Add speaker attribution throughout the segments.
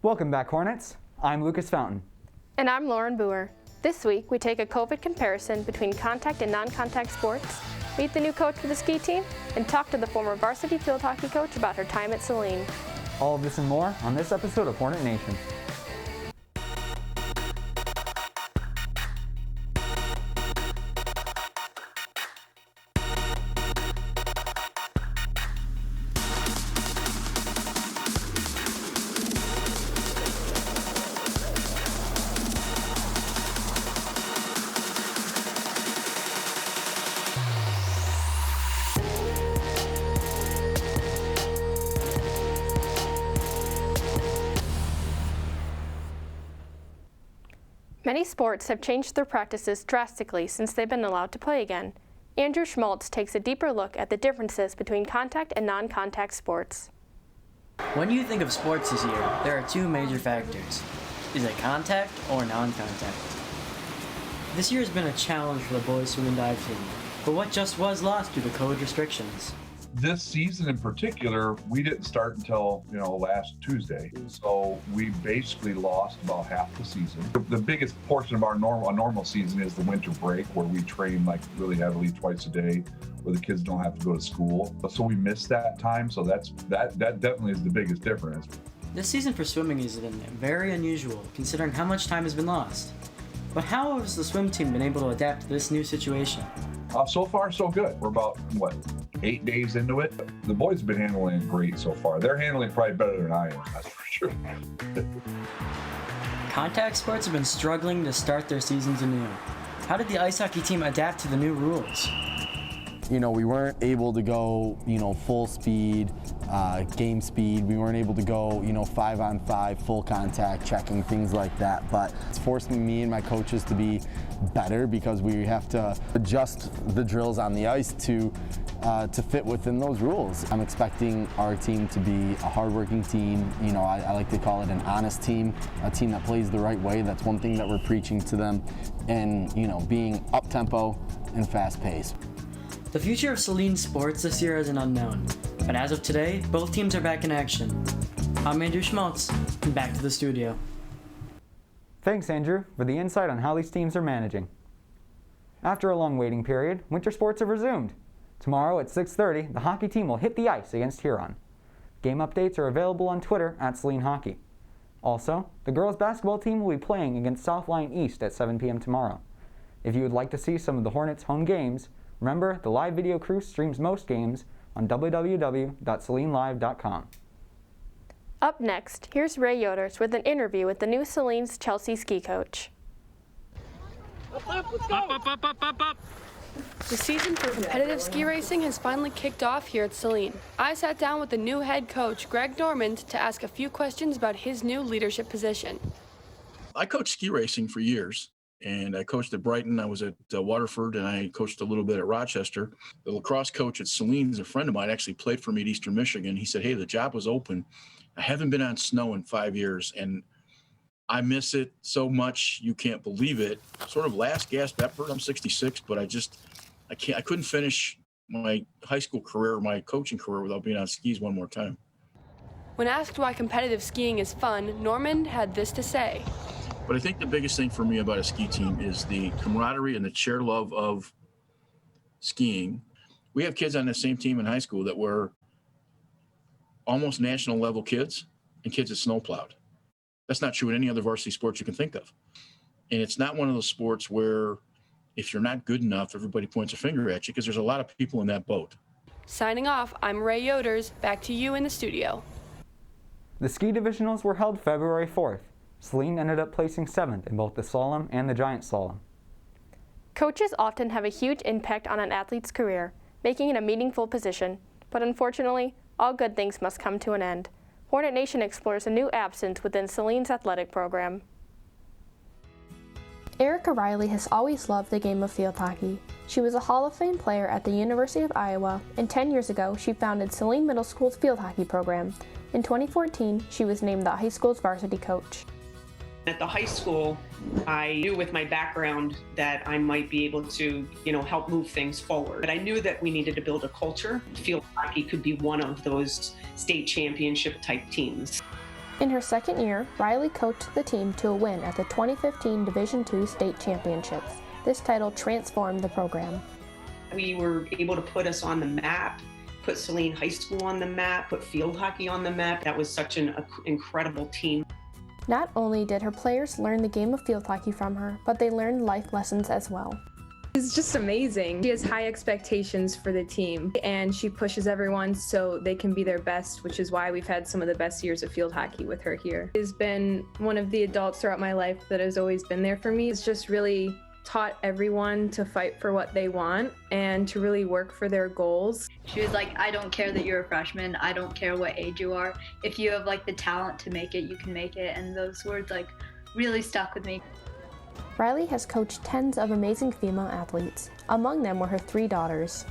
Speaker 1: Welcome back, Hornets. I'm Lucas Fountain.
Speaker 2: And I'm Lauren Booher. This week, we take a COVID comparison between contact and non-contact sports, meet the new coach for the ski team, and talk to the former varsity field hockey coach about her time at Saline.
Speaker 1: All of this and more on this episode of Hornet Nation.
Speaker 2: Many sports have changed their practices drastically since they've been allowed to play again. Andrew Schmaltz takes a deeper look at the differences between contact and non-contact sports.
Speaker 3: When you think of sports this year, there are two major factors. Is it contact or non-contact? This year has been a challenge for the boys swim and dive team, but what just was lost due to COVID restrictions?
Speaker 4: This season in particular, we didn't start until, last Tuesday. So we basically lost about half the season. The biggest portion of our normal season is the winter break, where we train really heavily twice a day, where the kids don't have to go to school. So we missed that time. So that definitely is the biggest difference.
Speaker 3: This season for swimming has been very unusual, considering how much time has been lost. But how has the swim team been able to adapt to this new situation?
Speaker 4: So far, so good. We're about, 8 days into it. The boys have been handling it great so far. They're handling it probably better than I am, that's for sure.
Speaker 3: Contact sports have been struggling to start their seasons anew. How did the ice hockey team adapt to the new rules?
Speaker 5: We weren't able to go, full speed, game speed. We weren't able to go, 5-on-5, full contact, checking, things like that. But it's forced me and my coaches to be better because we have to adjust the drills on the ice to fit within those rules. I'm expecting our team to be a hardworking team. I like to call it an honest team, a team that plays the right way. That's one thing that we're preaching to them, and being up-tempo and fast-paced.
Speaker 3: The future of Saline sports this year is an unknown, but as of today, both teams are back in action. I'm Andrew Schmaltz, and back to the studio.
Speaker 1: Thanks, Andrew, for the insight on how these teams are managing. After a long waiting period, winter sports have resumed. Tomorrow at 6:30, the hockey team will hit the ice against Huron. Game updates are available on Twitter at Saline Hockey. Also, the girls basketball team will be playing against Southline East at 7 p.m. tomorrow. If you would like to see some of the Hornets' home games, remember, the live video crew streams most games on www.salinelive.com.
Speaker 2: Up next, here's Ray Yoders with an interview with the new Saline's Chelsea ski coach.
Speaker 6: Up. The season for competitive ski racing has finally kicked off here at Saline. I sat down with the new head coach, Greg Normand, to ask a few questions about his new leadership position.
Speaker 7: I coached ski racing for years. And I coached at Brighton, I was at Waterford, and I coached a little bit at Rochester. The lacrosse coach at Saline is a friend of mine, actually played for me at Eastern Michigan. He said, hey, the job was open. I haven't been on snow in 5 years, and I miss it so much you can't believe it. Sort of last gasp effort. I'm 66, but I couldn't finish my high school career, my coaching career, without being on skis one more time.
Speaker 6: When asked why competitive skiing is fun, Normand had this to say.
Speaker 7: But I think the biggest thing for me about a ski team is the camaraderie and the shared love of skiing. We have kids on the same team in high school that were almost national level kids and kids that snowplowed. That's not true in any other varsity sports you can think of. And it's not one of those sports where if you're not good enough, everybody points a finger at you, because there's a lot of people in that boat.
Speaker 6: Signing off, I'm Ray Yoders. Back to you in the studio.
Speaker 1: The ski divisionals were held February 4th. Saline ended up placing 7th in both the slalom and the giant slalom.
Speaker 2: Coaches often have a huge impact on an athlete's career, making it a meaningful position. But unfortunately, all good things must come to an end. Hornet Nation explores a new absence within Saline's athletic program.
Speaker 8: Erica Reilly has always loved the game of field hockey. She was a Hall of Fame player at the University of Iowa, and 10 years ago, she founded Saline Middle School's field hockey program. In 2014, she was named the high school's varsity coach.
Speaker 9: At the high school, I knew with my background that I might be able to, help move things forward. But I knew that we needed to build a culture. Field hockey could be one of those state championship type teams.
Speaker 8: In her second year, Reilly coached the team to a win at the 2015 Division II State Championships. This title transformed the program.
Speaker 9: We were able to put us on the map, put Saline High School on the map, put field hockey on the map. That was such an incredible team.
Speaker 8: Not only did her players learn the game of field hockey from her, but they learned life lessons as well.
Speaker 10: She's just amazing. She has high expectations for the team, and she pushes everyone so they can be their best, which is why we've had some of the best years of field hockey with her here. She's been one of the adults throughout my life that has always been there for me. It's just really taught everyone to fight for what they want and to really work for their goals.
Speaker 11: She was like, I don't care that you're a freshman. I don't care what age you are. If you have like the talent to make it, you can make it. And those words like really stuck with me.
Speaker 8: Reilly has coached tens of amazing female athletes. Among them were her 3 daughters.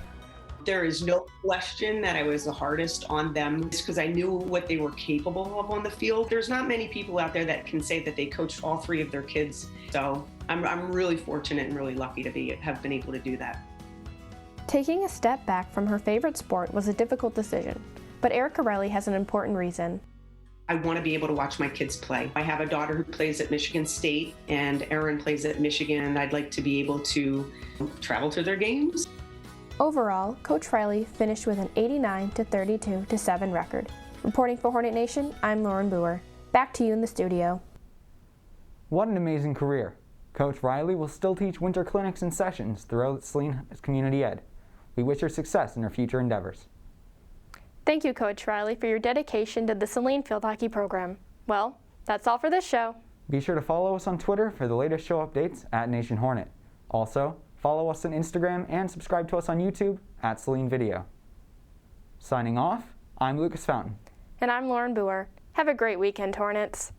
Speaker 9: There is no question that I was the hardest on them because I knew what they were capable of on the field. There's not many people out there that can say that they coached all 3 of their kids. So I'm really fortunate and really lucky to have been able to do that.
Speaker 8: Taking a step back from her favorite sport was a difficult decision, but Erica Reilly has an important reason.
Speaker 9: I want to be able to watch my kids play. I have a daughter who plays at Michigan State and Erin plays at Michigan, and I'd like to be able to travel to their games.
Speaker 8: Overall, Coach Reilly finished with an 89-32-7 record. Reporting for Hornet Nation, I'm Lauren Booher. Back to you in the studio.
Speaker 1: What an amazing career. Coach Reilly will still teach winter clinics and sessions throughout Saline Community Ed. We wish her success in her future endeavors.
Speaker 2: Thank you, Coach Reilly, for your dedication to the Saline field hockey program. Well, that's all for this show.
Speaker 1: Be sure to follow us on Twitter for the latest show updates at Nation Hornet. Also, follow us on Instagram and subscribe to us on YouTube at Saline Video. Signing off, I'm Lucas Fountain.
Speaker 2: And I'm Lauren Booher. Have a great weekend, Hornets.